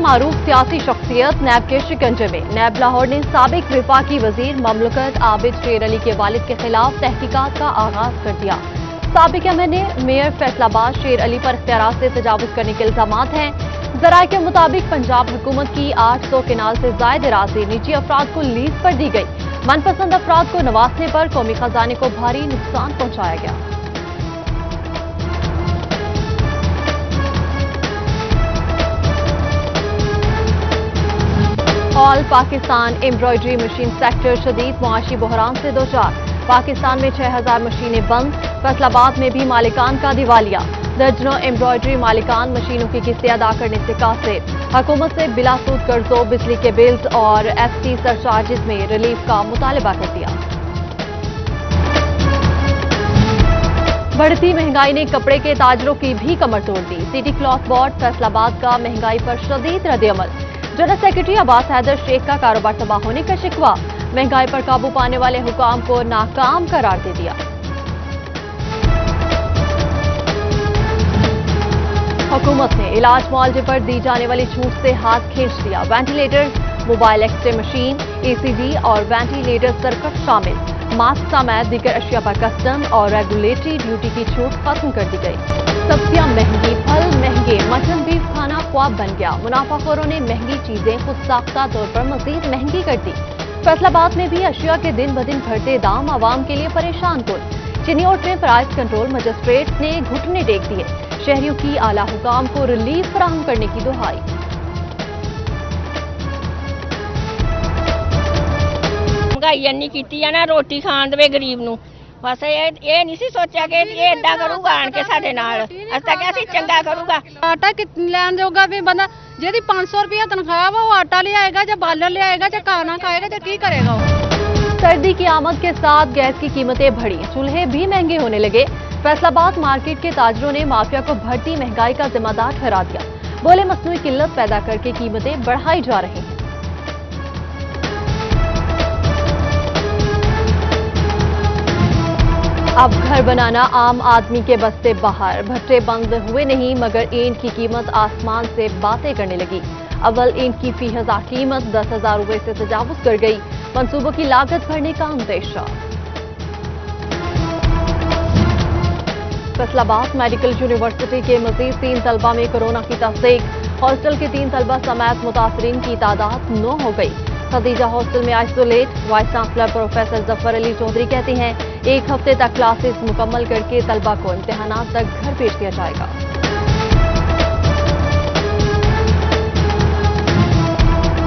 मारूफ सियासी शख्सियत नैब के शिकंजे में। नैब लाहौर ने साबिक वफाकी वजीर ममलकत आबिद शेर अली के वालिद के खिलाफ तहकीकात का आगाज कर दिया। साबिक एमएनए मेयर फैसलाबाद शेर अली पर इख्तियारात से तजावुज करने के इल्जामात हैं। जराये के मुताबिक पंजाब हुकूमत की 800 केनाल से जायद अराजी निजी अफराद को लीज पर दी गई। मनपसंद अफराद को नवाजने पर कौमी खजाने को भारी नुकसान पहुंचाया गया। All Pakistan embroidery machine sector शदीद मुआशी बहरान से दो चार। पाकिस्तान में 6000 मशीनें बंद। फैसलाबाद में भी मालिकान का दिवालिया। दर्जनों एम्ब्रॉयडरी मालिकान मशीनों की किस्तें अदा करने से कासिर। हुकूमत से बिलासूद कर्जों, बिजली के बिल्स और एफटी सरचार्जेस में रिलीफ का मुतालबा कर दिया। बढ़ती महंगाई ने कपड़े के ताजरों की भी कमर तोड़ दी। सिटी क्लॉथ बोर्ड फैसलाबाद का महंगाई पर शदीद रद्द-ए-अमल। जनरल सेक्रेटरी अब्बास हैदर शेख का कारोबार तबाह होने का शिकवा। महंगाई पर काबू पाने वाले हुकाम को नाकाम करार दे दिया। हुकूमत ने इलाज मुआवजे पर दी जाने वाली छूट से हाथ खींच लिया। Ventilators, mobile X ray machine, ACD और वेंटिलेटर सर्किट शामिल। मास्क समेत दीगर अशिया पर कस्टम और रेगुलेटरी ड्यूटी की छूट खत्म कर दी गई। सब्जियां महंगी, फल महंगे, मटन बीफ खाना ख्वाब बन गया। मुनाफाखोरों ने महंगी चीजें खुद साख्ता तौर पर मजीद महंगी कर दी। फैसलाबाद में भी अशिया के दिन ब दिन बढ़ते दाम आवाम के लिए परेशान कुन। चिन्योट में प्राइस कंट्रोल मजिस्ट्रेट ने घुटने टेक दिए। शहरियों की आला हुकाम को रिलीफ फराहम करने की दुहाई। महंगाई इन्नी की है ना, रोटी खान दे गरीब नूं। बस ये नहीं सी सोचा कि ये एडा करूगा आन के साडे नाल। अस तां कि चंगा करूगा। आटा लैन जोगा भी बंदा जिहदी 500 रुपया तनख्वाह वो आटा ले आएगा या बालन ले आएगा या खाना खाएगा या की करेगा वो। सर्दी की आमद के साथ गैस की कीमतें बढ़ी। चूल्हे भी महंगे होने लगे। फैसलाबाद मार्केट के ताजरों ने माफिया को बढ़ती महंगाई का जिम्मेदार ठहरा दिया। बोले मसनूई किल्लत पैदा करके कीमतें बढ़ाई जा रही हैं। अब घर बनाना आम आदमी के बस से बाहर। भट्टे बंद हुए नहीं मगर ईंट की कीमत आसमान से बातें करने लगी। अव्वल ईंट की फी हजार कीमत 10,000 रुपए से तजावुज कर गई। मंसूबों की लागत भरने का अंदेशा। फैसलाबाद मेडिकल यूनिवर्सिटी के मजीद 3 तलबा में कोरोना की तस्दीक। हॉस्टल के 3 तलबा समेत मुतासरीन की तादाद 9 हो गई। खदीजा हॉस्टल में isolate. Vice chancellor professor Zafar Ali Chaudhry कहती हैं 1 हफ्ते तक क्लासेस मुकम्मल करके तलबा को इम्तिहानात तक घर भेज दिया जाएगा।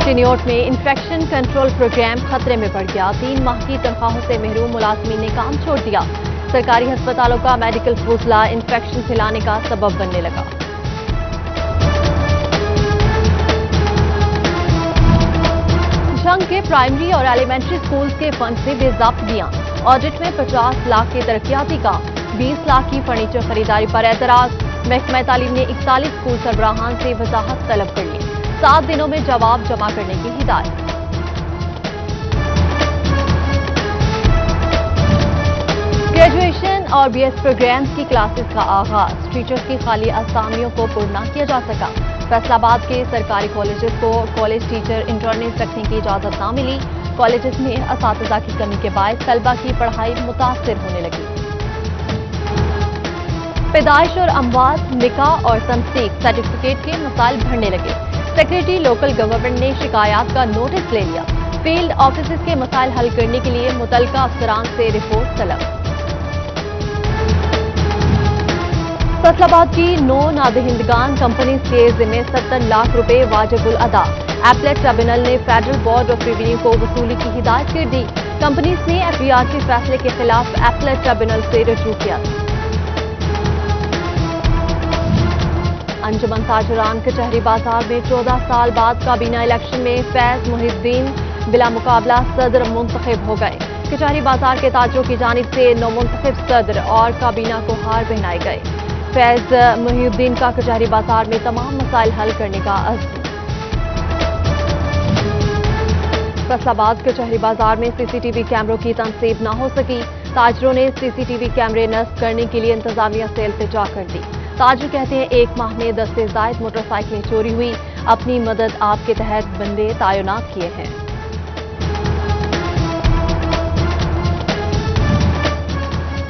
चिन्योट में इंफेक्शन कंट्रोल प्रोग्राम खतरे में पड़ गया। 3 माह की तनख्वाहों से महरूम मुलाजमीन ने काम छोड़ दिया। सरकारी अस्पतालों का मेडिकल फूसला इंफेक्शन फैलाने का सबब बनने लगा। जंग के प्राइमरी और एलिमेंट्री स्कूल्स के फंड से बेज़ाब्तियां। ऑडिट में 50 लाख के तरक्याती काम, 20 लाख की फर्नीचर खरीदारी पर एतराज। महकमा तालीम ने 41 स्कूल सरबराहान से वजाहत तलब कर ली। 7 दिनों में जवाब जमा करने की हिदायत। ग्रेजुएशन और बीएस प्रोग्राम्स की क्लासेस का आगाज। टीचर्स की खाली असामियों को पूर्ण न किया जा सका। फैसलाबाद के सरकारी कॉलेजेस को कॉलेज टीचर इंटर्निस्ट रखने की इजाजत न मिली। कॉलेजेस में असातिज़ा की कमी के बायस तलबा की पढ़ाई मुतासिर होने लगी। पैदाइश और अमवात, निकाह और तंसीक सर्टिफिकेट के मसाइल बढ़ने लगे। सेक्रेटरी लोकल गवर्नमेंट ने शिकायत का नोटिस ले लिया। फील्ड ऑफिस के मसाइल हल करने के लिए मुतलका अफसरान से रिपोर्ट तलब। फैसलाबाद की 9 नादहिंदगान कंपनी के जिम्मे 70 लाख रुपए वाजिबुल अदा। एपलेट ट्रिब्यूनल ने फेडरल बोर्ड ऑफ रेवेन्यू को वसूली की हिदायत कर दी। कंपनीज ने एफईआर के फैसले के खिलाफ एपलेट ट्रिब्यूनल से रजू किया। अंजुमन ताजरान कचहरी बाजार में 14 साल बाद काबीना इलेक्शन में फैज मुहिद्दीन बिला मुकाबला सदर मुंतखब हो गए। कचहरी बाजार के ताजरों की जानिब से नौमुंतखब सदर और काबीना को हार पहनाए गए। फैज मुहिद्दीन का कचहरी बाजार में तमाम मसाइल हल करने का अज़्म। फैसलाबाद कचहरी बाजार में सीसीटीवी कैमरों की तनसीब न हो सकी। ताजरों ने सीसीटीवी कैमरे नस्ब करने के लिए इंतजामिया से इल्तिजा कर दी। ताजर कहते हैं 1 माह में 10 से ज़ायद मोटरसाइकिलें चोरी हुई। अपनी मदद आप के तहत बंदे तैनात किए हैं।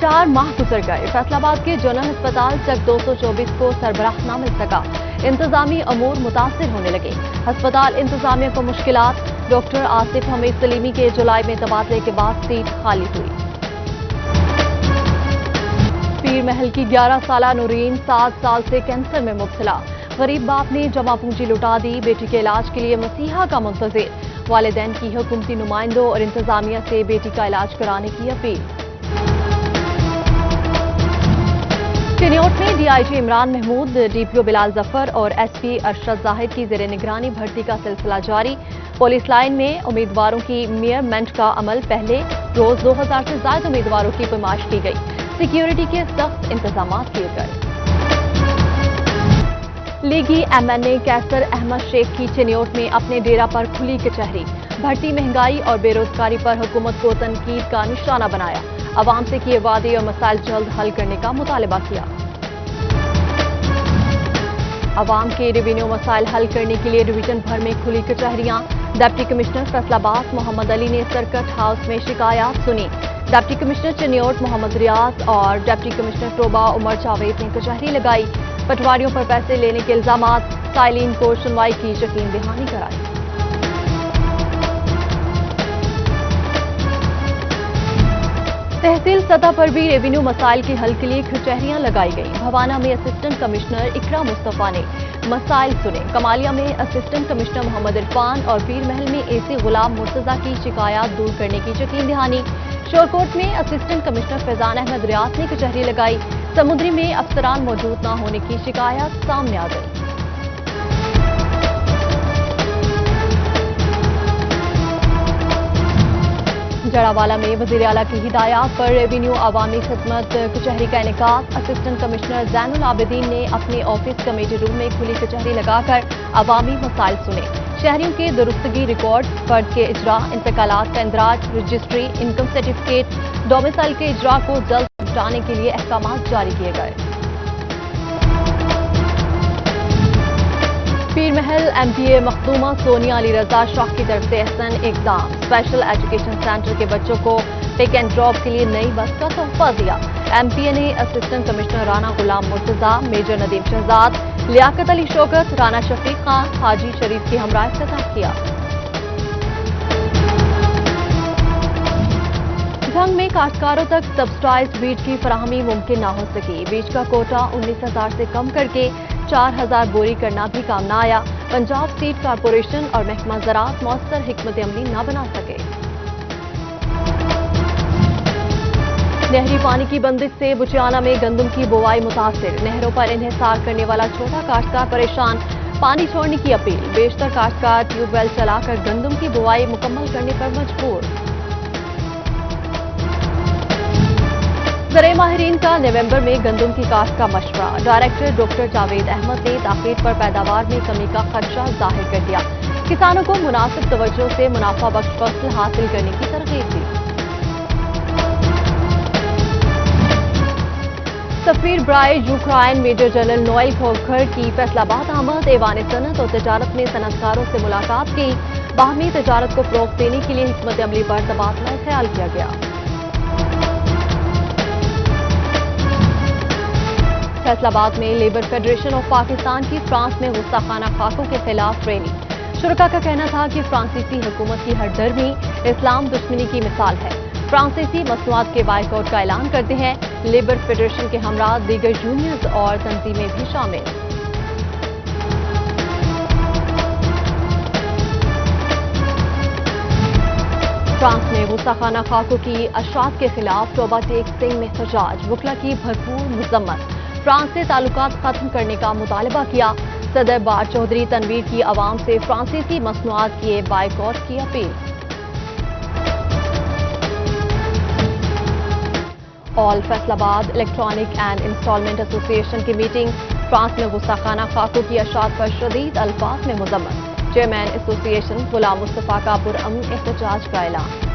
चार माह गुजर गए, फैसलाबाद के जनरल अस्पताल चक 224 को सरबराह न मिल सका, इंतजामी अमूर मुतासिर होने लगे। अस्पताल इंतजामिया को मुश्किलात, डॉक्टर आसिफ हमीद सलीमी के जुलाई में तबादले के बाद सीट खाली हुई। पीर महल की 11 साला नूरीन 7 साल से कैंसर में मुब्तला, गरीब बाप ने जमा पूंजी लुटा दी, बेटी के इलाज के लिए मसीहा का मुंतजिर, वालिदैन की हुकूमती नुमाइंदों और इंतजामिया से बेटी का इलाज कराने की अपील। चिन्योट में डीआईजी इमरान महमूद, डीपीओ बिलाल जफर और एसपी अरशद जाहिद की जेर निगरानी भर्ती का सिलसिला जारी। पुलिस लाइन में उम्मीदवारों की मेयरमेंट का अमल, पहले रोज 2000 से ज्यादा उम्मीदवारों की पैमाइश की गई, सिक्योरिटी के सख्त इंतजाम किए गए। लीगी एमएनए कैसर अहमद शेख की चिन्योट में अपने डेरा पर खुली कचहरी, भर्ती, महंगाई और बेरोजगारी पर हुकूमत को तनकीद का निशाना बनाया, अवाम से किए वादे और मसाइल जल्द हल करने का मुतालबा किया। अवाम के रेवेन्यू मसाइल हल करने के लिए डिवीजन भर में खुली कचहरियां, डिप्टी कमिश्नर फैसलाबाद मोहम्मद अली ने सर्किट हाउस में शिकायत सुनी। डिप्टी कमिश्नर चिन्योट मोहम्मद रियाज और डिप्टी कमिश्नर टोबा उमर जावेद ने कचहरी लगाई, पटवारियों पर पैसे लेने के इल्जामात, साइलिन को सुनवाई की यकीन दहानी कराई। तहसील सतह पर भी रेवेन्यू मसाइल के हल के लिए कचहरियां लगाई गईं। भवाना में असिस्टेंट कमिश्नर इकरा मुस्तफा ने मसाइल सुने, कमालिया में असिस्टेंट कमिश्नर मोहम्मद इरफान और पीर महल में एसी गुलाम मुर्तजा की शिकायत दूर करने की यकीन दहानी। शोरकोट में असिस्टेंट कमिश्नर फैजान अहमद रियाज ने कचहरी लगाई, समुद्री में अफसरान मौजूद न होने की शिकायत सामने आ गई। जड़ावाला में वजीर आला की हिदायत पर रेवेन्यू अवामी खिदमत कचहरी का इनेकाद, असिस्टेंट कमिश्नर जैनुल आबिदीन ने अपने ऑफिस कमेटी रूम में खुली कचहरी लगाकर अवामी मसाइल सुने। शहरियों के दुरुस्तगी रिकॉर्ड, फर्द के इजरा, इंतकालात का इंदराज, रजिस्ट्री, इनकम सर्टिफिकेट, डोमिसाइल के इजरा को जल्द निपटाने के लिए अहकाम जारी किए गए। पीर महल एमपीए मखदूमा सोनिया अली रजा शाह की तरफ से एहसन इकदाम, स्पेशल एजुकेशन सेंटर के बच्चों को पिक एंड ड्रॉप के लिए नई बस का तोहफा दिया। एमपीए ने असिस्टेंट कमिश्नर राना गुलाम मुर्तजा, मेजर नदीम शहजाद, लियाकत अली शौकत, राना शफीक खान, हाजी शरीफ की हमरा इफ्तिताह किया। झंग में काश्तकारों तक सब्सिडाइज्ड बीज की फराहमी मुमकिन न हो सकी, बीज का कोटा 19,000 से कम करके 4,000 बोरी करना भी काम न आया। पंजाब सीड कारपोरेशन और महकमा ज़राअत मौसर हिकमत अमली न बना सके। नहरी पानी की बंदिश से बुचियाना में गंदम की बुवाई मुतासिर, नहरों पर इन्हिसार करने वाला छोटा काश्तकार परेशान, पानी छोड़ने की अपील, बेशतर काश्तकार ट्यूबवेल चलाकर गंदम की बुवाई मुकम्मल करने पर मजबूर। ज़राए माहिरीन का नवंबर में गंदम की काश्त का मशवरा, डायरेक्टर डॉक्टर जावेद अहमद ने ताखीर पर पैदावार में कमी का खदशा जाहिर कर दिया, किसानों को मुनासिब तवज्जो से मुनाफा बख्श फसल हासिल करने की तरगीब दी। सफीर ब्राय Ukraine major general Noel Khokhar की फैसलाबाद आमद, ऐवान सनत और तजारत में सनतकारों से मुलाकात की, बाहमी तजारत को फ़रोग़ देने के लिए हिकमत अमली पर तबादला ख्याल किया गया। फैसलाबाद में लेबर फेडरेशन ऑफ पाकिस्तान की फ्रांस में गुस्ताखाना खाकों के खिलाफ रैली, शुरका का कहना था कि फ्रांसीसी हुकूमत की हरदर्मी इस्लाम दुश्मनी की मिसाल है, फ्रांसीसी मसनूआत के बाइकआउट का ऐलान करते हैं। लेबर फेडरेशन के हमरा दीगर यूनियंस और तंजीमें भी शामिल। फ्रांस में गुस्ताखाना खाकों की अशरात के खिलाफ तौबा टेक सिंह में एहतजाज, वकला की भरपूर मजम्मत, फ्रांस से ताल्लुकात खत्म करने का मुतालबा किया। सदर बार चौधरी तनवीर की आवाम से फ्रांसीसी मसनूआत किए बाइकआउट की अपील। All Faisalabad electronic and installment association की मीटिंग, फ्रांस में गुस्ताखाना खाकों की अशरात पर शदीद अल्फाज में मजम्मत, चेयरमैन एसोसिएशन गुलाम मुस्तफा का पुरअमन एहतजाज का ऐलान।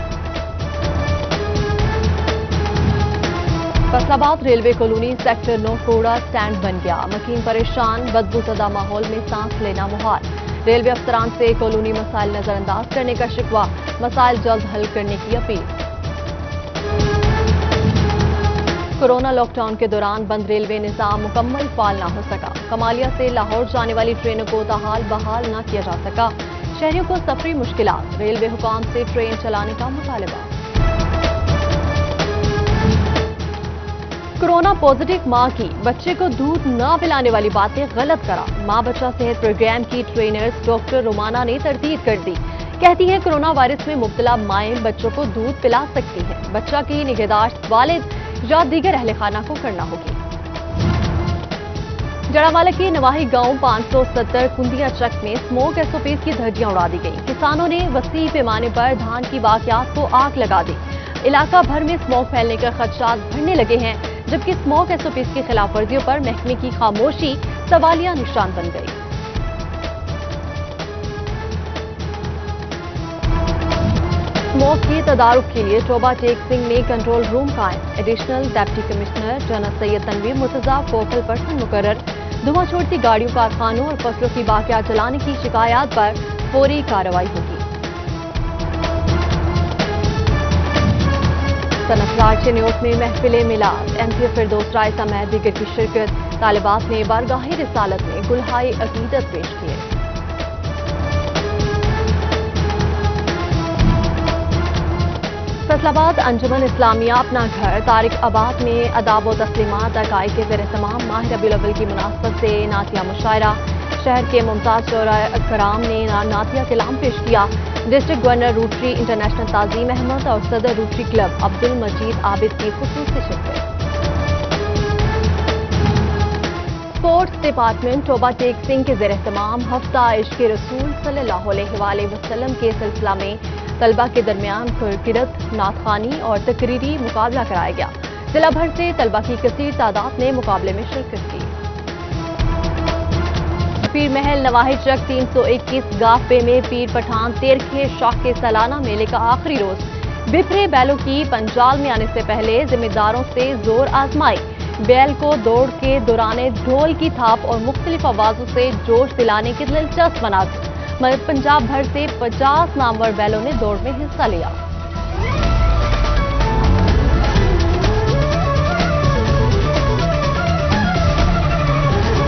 फैसलाबाद रेलवे कॉलोनी सेक्टर 9 कूड़ा स्टैंड बन गया, मकीन परेशान, बदबूजदा माहौल में सांस लेना मुहाल, रेलवे अफसरान से कॉलोनी मसाइल नजरअंदाज करने का शिकवा, मसाइल जल्द हल करने की अपील। कोरोना लॉकडाउन के दौरान बंद रेलवे निजाम मुकम्मल फाल न हो सका। कमालिया से लाहौर जाने वाली ट्रेनों को ताहाल बहाल न किया जा सका। शहरियों को सफरी मुश्किलात, रेलवे हुकाम से ट्रेन चलाने का मुतालबा। कोरोना पॉजिटिव मां की बच्चे को दूध न पिलाने वाली बातें गलत करार। मां बच्चा सेहत प्रोग्राम की ट्रेनर्स डॉक्टर रोमाना ने तरदीद कर दी। कहती है कोरोना वायरस में मुब्तला माएं बच्चों को दूध पिला सकती हैं। बच्चा की निगहदाश्त वालिद या दीगर अहले खाना को करना होगी। जड़ावाला के नवाही गांव 570 कुंदिया चक में स्मोक एसओपीज की धज्जियां उड़ा दी गई। किसानों ने वसी पैमाने पर धान की बाकियात को आग लगा दी। इलाका भर में स्मोक फैलने के खदशात बढ़ने लगे हैं, जबकि स्मोक एसओपीज की खिलाफ वर्जियों पर महकमे की खामोशी सवालिया निशान बन गई। स्मोक के तदारुक के लिए टोबा टेक सिंह ने कंट्रोल रूम कायम। Additional deputy commissioner general Syed Tanveer Murtaza focal person मुकर्रर। धुआं छोड़ती गाड़ियों, कारखानों और फसलों की बाकियात जलाने की शिकायत पर फौरी कार्रवाई होगी। सनफराज न्यूज में महफिल मिलाद, एमपी फिरदौस राय समेत दीगर की शिरकत। तालिबात ने बारगाही रिसालत में गुलहाई अकीदत पेश किए। फैसलाबाद अंजुमन इस्लामिया अपना घर तारिक आबाद में अदाब व तस्लीमात अकाई के ज़ेर तमाम माह रबीउल अव्वल की मुनासबत से नातिया मुशायरा। शहर के मुमताज चौराहे कराम ने नातिया कलाम पेश किया। District governor Rotary International Tazeem Ahmed और सदर रोटरी क्लब अब्दुल मजीद आबिद की खुसूसी शिरकत। स्पोर्ट्स डिपार्टमेंट टोबा टेक सिंह के ज़ेर तमाम हफ्ता इश्क रसूल सल्लल्लाहु अलैहि वसल्लम के सिलसिला में तलबा के दरमियान किरत, नातखानी और तकरीरी मुकाबला कराया गया। जिला भर से तलबा की कसीर तादाद ने मुकाबले में शिरकत की। पीर महल नवाही चक 321 गाफे में पीर पठान तेरखे शाह के सालाना मेले का आखिरी रोज। बिखरे बैलों की पंजाल में आने से पहले जिम्मेदारों से जोर आजमाई। बैल को दौड़ के दौरान ढोल की थाप और मुख्तलिफ आवाजों से जोश दिलाने की दिलचस्प मनाजिर। पंजाब भर से 50 नामवर बैलों ने दौड़ में हिस्सा लिया।